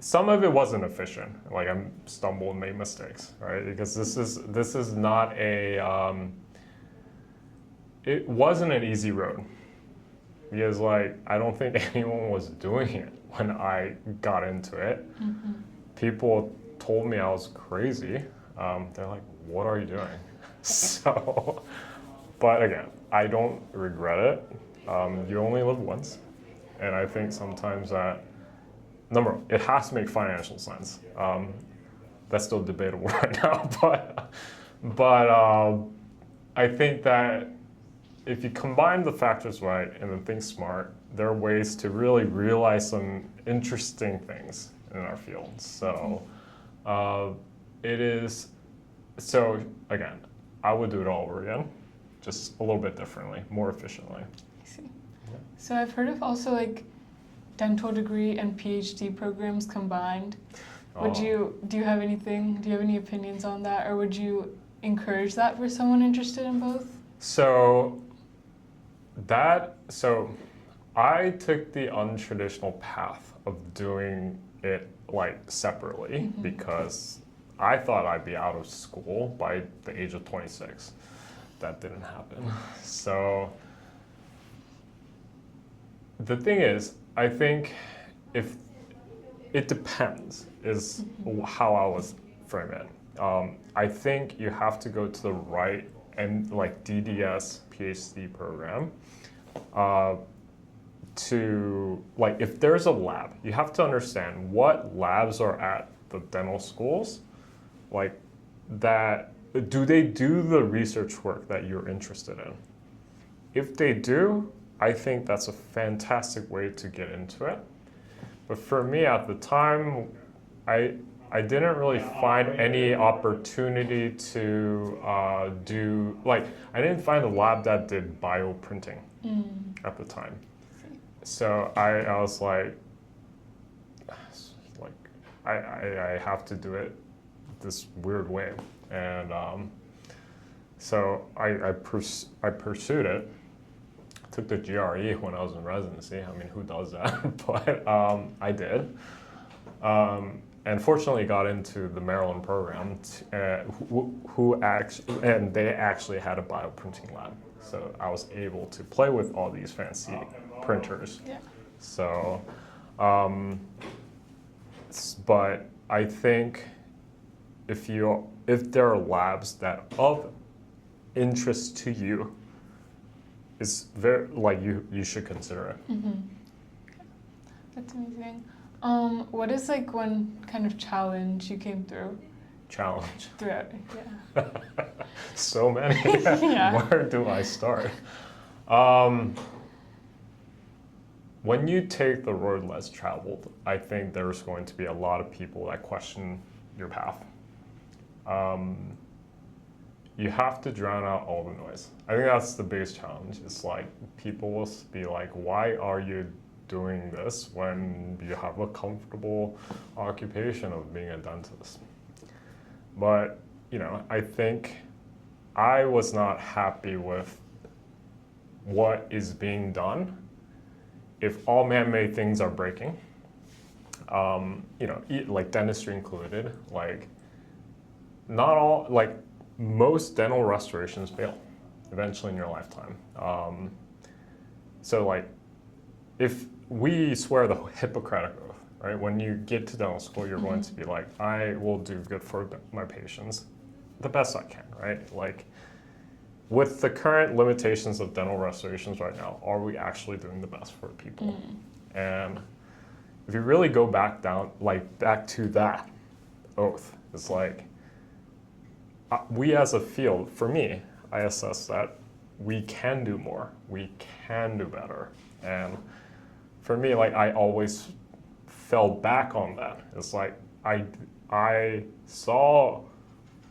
some of it wasn't efficient. Like I stumbled and made mistakes, right? Because this is not it wasn't an easy road. Because like I don't think anyone was doing it when I got into it. Mm-hmm. People told me I was crazy. They're like, "What are you doing?" So, but again, I don't regret it. You only live once, and I think sometimes that number one, it has to make financial sense. That's still debatable right now, but I think that if you combine the factors right and then think smart, there are ways to really realize some interesting things in our field. So it is, so again, I would do it all over again, just a little bit differently, more efficiently. I see. Yeah. So I've heard of also like dental degree and PhD programs combined. Do you have any opinions on that, or would you encourage that for someone interested in both? So I took the untraditional path of doing it like separately because I thought I'd be out of school by the age of 26. That didn't happen. So the thing is, I think if it depends is how I was framing it. I think you have to go to the right and like DDS PhD program to like if there's a lab, you have to understand what labs are at the dental schools, like that. Do they do the research work that you're interested in? If they do, I think that's a fantastic way to get into it. But for me at the time, I didn't really find any opportunity to do, like, I didn't find a lab that did bioprinting at the time. So I was like I have to do it this weird way. And so I pursued it. Took the GRE when I was in residency. I mean, who does that? But I did. And fortunately got into the Maryland program and they actually had a bioprinting lab. So I was able to play with all these fancy printers. Yeah. So, but I think if there are labs that of interest to you, it's very like you should consider it. Mm-hmm. That's amazing. What is like one kind of challenge you came through? Challenge. Throughout, yeah. So many. Yeah. Where do I start? When you take the road less traveled, I think there's going to be a lot of people that question your path. You have to drown out all the noise. I think that's the biggest challenge. It's like people will be like, why are you doing this when you have a comfortable occupation of being a dentist? But, I think I was not happy with what is being done if all man-made things are breaking. Like dentistry included, like not all, like most dental restorations fail eventually in your lifetime. So like if we swear the Hippocratic Oath, right? When you get to dental school, you're going to be like, I will do good for my patients the best I can, right? Like with the current limitations of dental restorations right now, are we actually doing the best for people? And if you really go back to that oath, it's like, we as a field, for me, I assess that we can do more, we can do better. And for me, like I always fell back on that. It's like I saw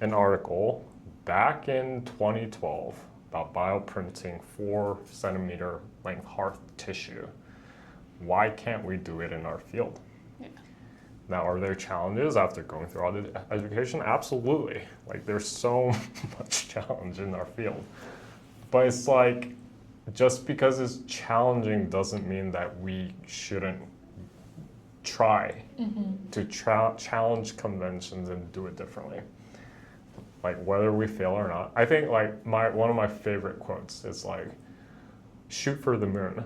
an article back in 2012 about bioprinting 4 centimeter length hard tissue. Why can't we do it in our field? Yeah. Now, are there challenges after going through all the education? Absolutely. Like there's so much challenge in our field. But it's like, just because it's challenging doesn't mean that we shouldn't try to challenge conventions and do it differently. Like whether we fail or not. I think like one of my favorite quotes is like, shoot for the moon,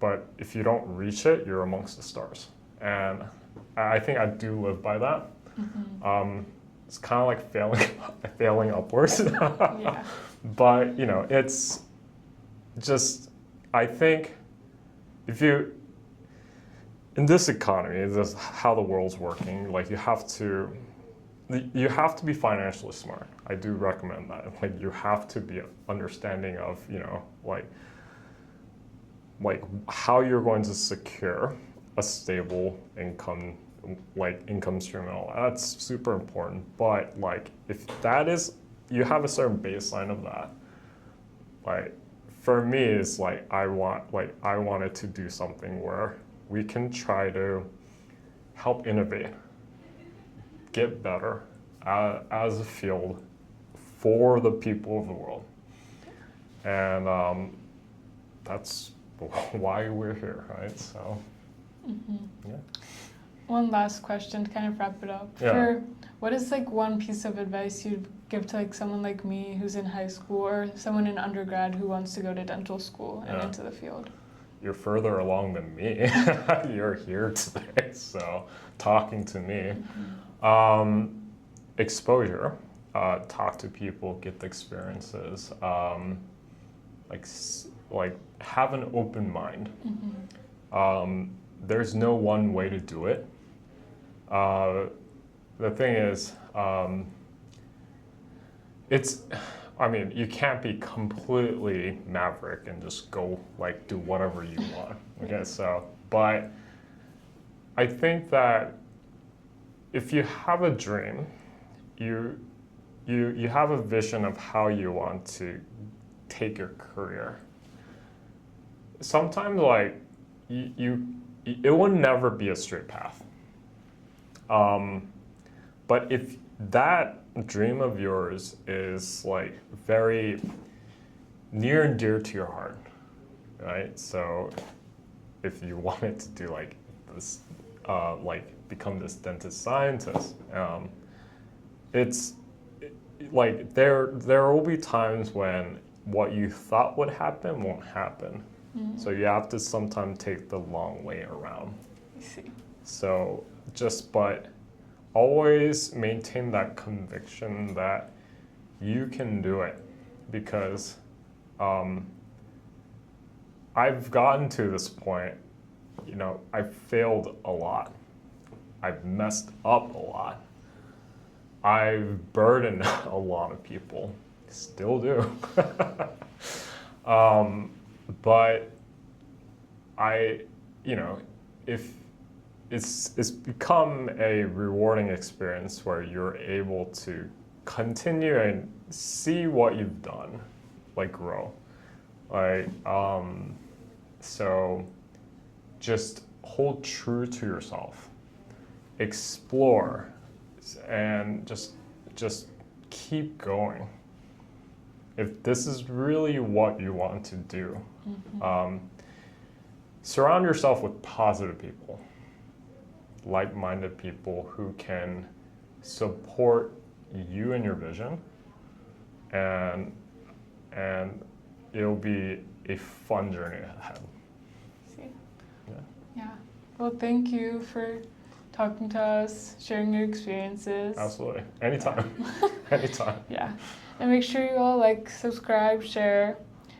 but if you don't reach it, you're amongst the stars. And I think I do live by that. It's kind of like failing upwards. Yeah. But you know, it's just, I think if you, in this economy, this is how the world's working, like you have to be financially smart. I do recommend that. Like you have to be understanding of, you know, like how you're going to secure a stable income, like income stream and all that. That's super important. But like if that is, you have a certain baseline of that, like for me it's like I wanted to do something where we can try to help innovate, get better as a field for the people of the world. And that's why we're here, right? So, yeah. One last question to kind of wrap it up. Yeah. What is like one piece of advice you'd give to like someone like me who's in high school or someone in undergrad who wants to go to dental school and into the field? You're further along than me. You're here today, so talking to me. Exposure, talk to people, get the experiences, like have an open mind. There's no one way to do it. The thing is, you can't be completely maverick and just go like do whatever you want. Okay, so, but I think that if you have a dream, you have a vision of how you want to take your career. Sometimes like it will never be a straight path. But if that dream of yours is like very near and dear to your heart, right? So if you wanted to do like this, become this dentist scientist, it's like there will be times when what you thought would happen won't happen. So you have to sometimes take the long way around. I see. So but always maintain that conviction that you can do it, because I've gotten to this point, you know, I've failed a lot. I've messed up a lot. I've burdened a lot of people, still do. But if it's become a rewarding experience where you're able to continue and see what you've done, like grow. So just hold true to yourself, explore, and just keep going. If this is really what you want to do, surround yourself with positive people, like-minded people who can support you and your vision, and it'll be a fun journey ahead. See. Yeah. Well, thank you for talking to us, sharing your experiences. Absolutely. Anytime. Anytime. Yeah. And make sure you all like, subscribe, share,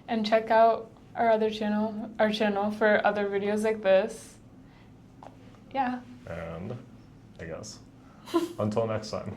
and check out our channel for other videos like this. Yeah. And I guess until next time.